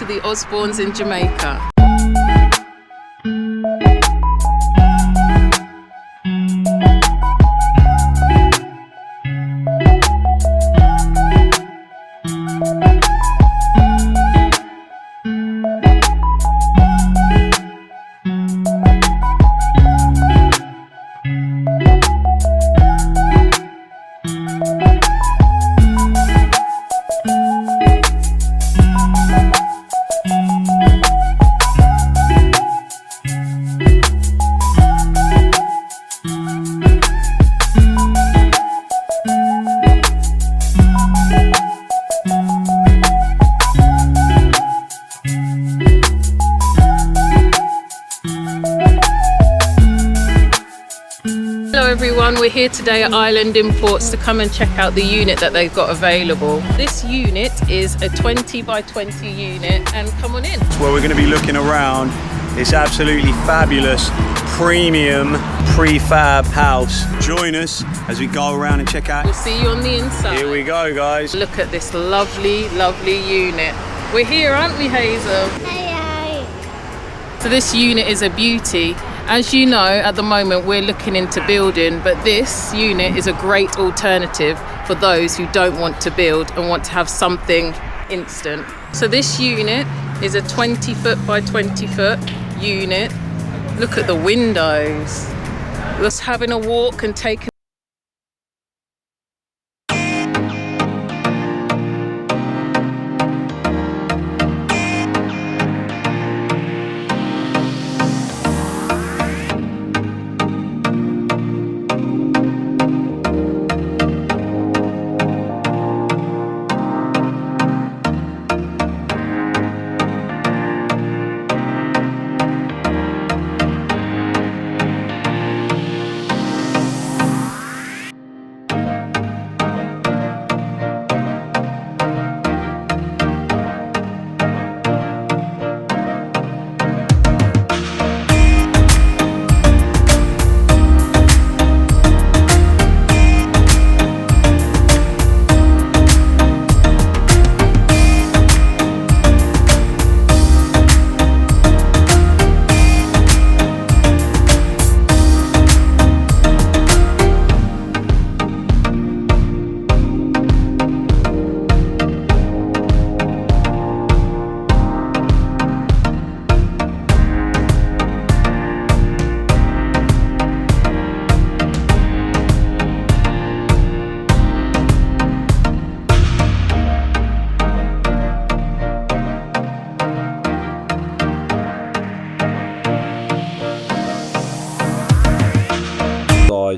the Osbornes in Jamaica. We're here today at Island Imports to come and check out the unit that they've got available. This unit is a 20 by 20 unit, and come on in. Where we're going to be looking around this absolutely fabulous premium prefab house. Join us as we go around and check out. We'll see you on the inside. Here we go, guys. Look at this lovely, lovely unit. We're here, aren't we, Hazel? Hey. So this unit is a beauty. As you know, at the moment we're looking into building, but this unit is a great alternative for those who don't want to build and want to have something instant. So this unit is a 20 foot by 20 foot unit. Look at the windows. Just having a walk and taking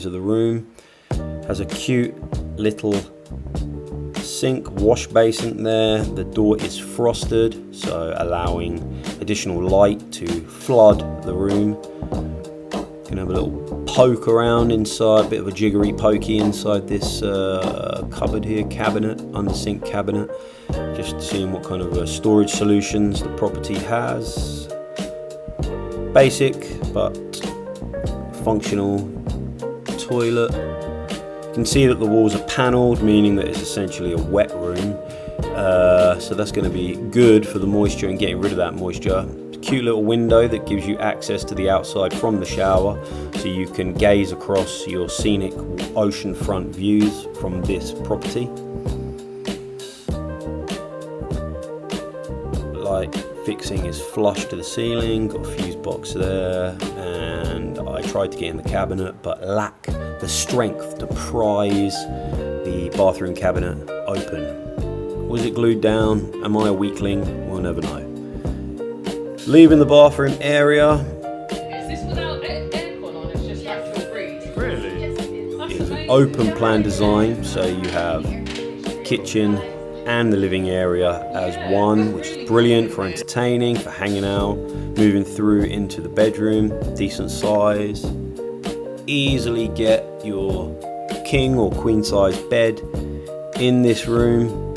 of the room. Has a cute little sink wash basin there. The door is frosted, so allowing additional light to flood the room. You can have a little poke around inside, a bit of a jiggery pokey inside this cupboard here, cabinet, under sink cabinet. Just seeing what kind of storage solutions the property has. Basic but functional toilet. You can see that the walls are panelled, meaning that it's essentially a wet room. So that's going to be good for the moisture and getting rid of that moisture. Cute little window that gives you access to the outside from the shower, so you can gaze across your scenic oceanfront views from this property. Light fixing is flush to the ceiling, got a fuse box there, and I tried to get in the cabinet but lack the strength to prise the bathroom cabinet open. Was it glued down? Am I a weakling? We'll never know. Leaving the bathroom area. Is this without aircon on? It's just natural breeze. Really? Yes, it is. It's an open plan design, so you have kitchen and the living area as one, which is brilliant for entertaining, for hanging out, moving through into the bedroom, decent size. Easily get your king or queen size bed in this room.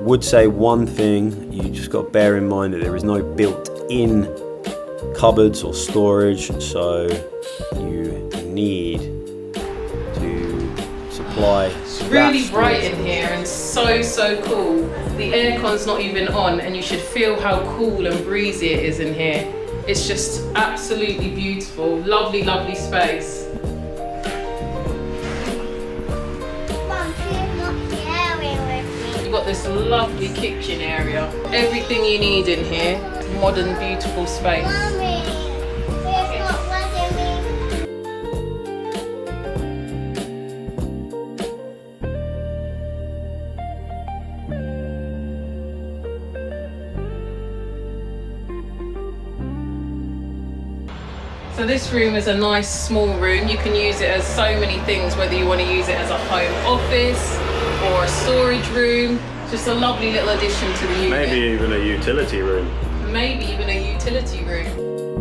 Would say one thing, you just got to bear in mind that there is no built-in cupboards or storage, so you need to supply. Really bright in here and so cool. The aircon's not even on and you should feel how cool and breezy it is in here. It's just absolutely beautiful. Lovely, lovely space. You've got this lovely kitchen area. Everything you need in here. Modern, beautiful space. So this room is a nice small room. You can use it as so many things, whether you want to use it as a home office or a storage room. Just a lovely little addition to the unit. Maybe even a utility room. Maybe even a utility room.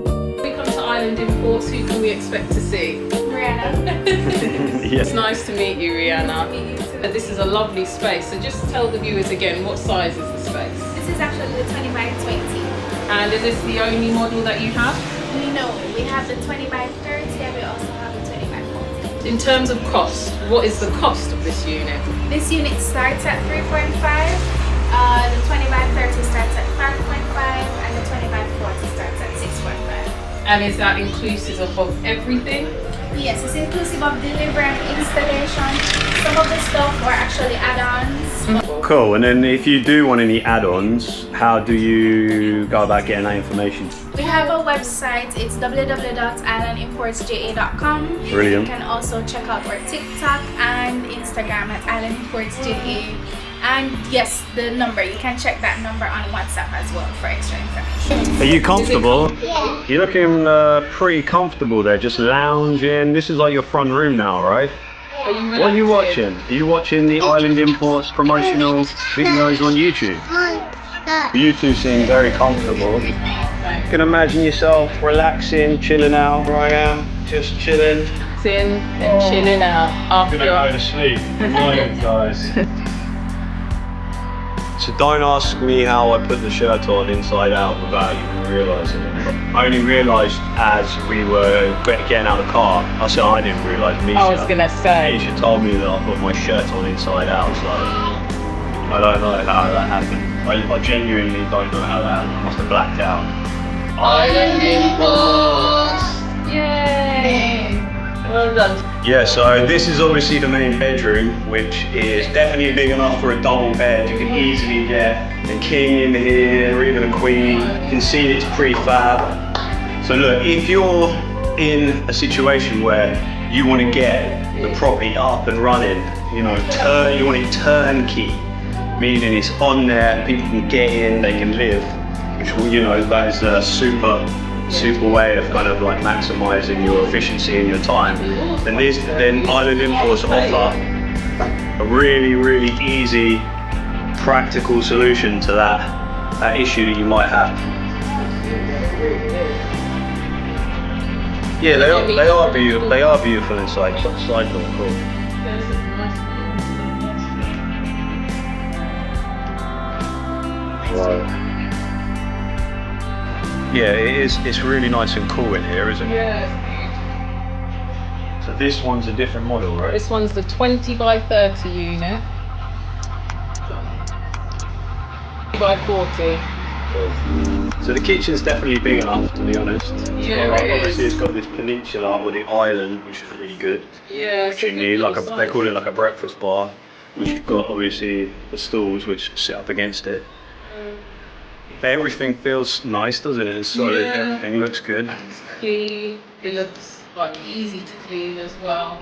When we come to Island Imports, who can we expect to see? Rhianna. Yeah. It's nice to meet you, Rhianna. This is a lovely space. So just tell the viewers again, what size is the space? This is actually the 20 by 20. And is this the only model that you have? No, we have the 20 by 30 and we also have the 20 by 40. In terms of cost, what is the cost of this unit? This unit starts at 3.5. The 20 by 30 starts at 5.5 and the 20 by 40 starts at 6.5. And is that inclusive of everything? Yes, it's inclusive of delivery and installation. Some of the stuff are actually add-ons. Cool, and then if you do want any add-ons, how do you go about getting that information? We have a website, it's www.islandimportsja.com. Brilliant. You can also check out our TikTok and Instagram at islandimportsja. And yes, the number, you can check that number on WhatsApp as well for extra information. Are you comfortable? Yeah. You're looking pretty comfortable there, just lounging. This is like your front room now, right? What are you watching? Are you watching the Island Imports promotional videos on YouTube? You two seem very comfortable. You can imagine yourself relaxing, chilling out. Where I am, just chilling. In and chilling out after. I'm gonna go to sleep. Good morning, guys. So don't ask me how I put the shirt on inside out without even realising it. I only realised as we were getting out of the car. I said I didn't realise. I was gonna say. Misha told me that I put my shirt on inside out, so I don't know how that happened. I genuinely don't know how that happened. I must have blacked out. Island Imports! Yay! Well done. Yeah, so this is obviously the main bedroom, which is definitely big enough for a double bed. You can easily get a king in here, or even a queen. You can see it's prefab. So look, if you're in a situation where you want to get the property up and running, you know, you want it turnkey, meaning it's on there, people can get in, they can live, which, you know, that is a super way of kind of like maximising your efficiency and your time, then Island Imports offer a really easy, practical solution to that issue that you might have. Yeah, they are beautiful. They are beautiful inside. Side door, cool. Right. Yeah, it's really nice and cool in here, isn't it? Yeah. So this one's a different model, right? This one's the 20 by 30 unit. 20 by 40. So the kitchen's definitely big enough, to be honest. Yeah, obviously it's got this peninsula or the island, which is really good. Yeah. Which you need, they call it like a breakfast bar. Which you've got obviously the stools which sit up against it. Everything feels nice, doesn't it? It's solid, everything looks good. It's clean, it looks like easy to clean as well.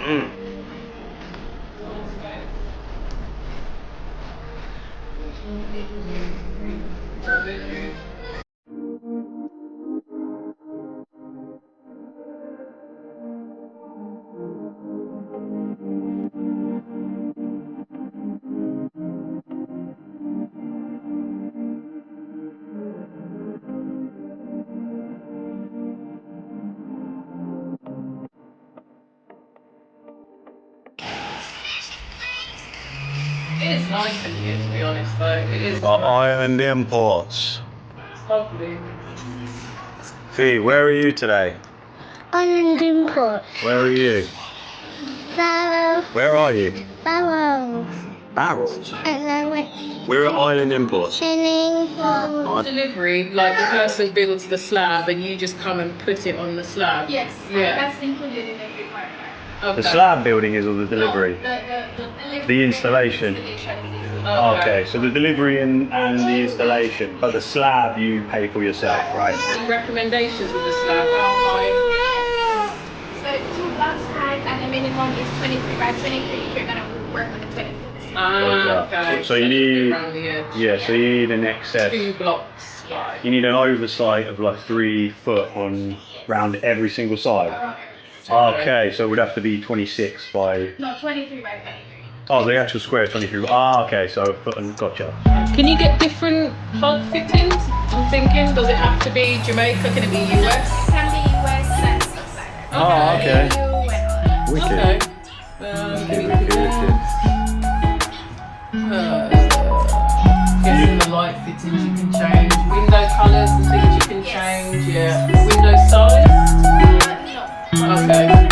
It is nice in here, to be honest, though. It is Island Imports. It's lovely. Fee, where are you today? Island Imports. Where are you? Where are you? Barrows. Barrels. And then We're at Island Imports. Delivery, like the person builds the slab and you just come and put it on the slab. Yes, Yeah. that's included in the requirement. Okay. The slab building is or the delivery? The The installation. Okay, so the delivery and the installation, but the slab you pay for yourself, right? Any recommendations with the slab? How high? So 2 blocks high and the minimum is 23 by 23 if you're gonna work on the 23. Okay. So you need, Around the edge. yeah, so you need an excess. 2 blocks. You need an oversight of like 3 foot on round every single side. Okay, so it would have to be 26 by. No, 23 by 23. Oh, the actual square is 23. Okay, so foot and gotcha. Can you get different plug fittings? I'm thinking, does it have to be Jamaica? Can it be US? It can be US and stuff like that. Oh, okay. Wicked. Okay. Guessing the light fittings you can change, window colours and things you can change. Yeah. Window size. No. Okay.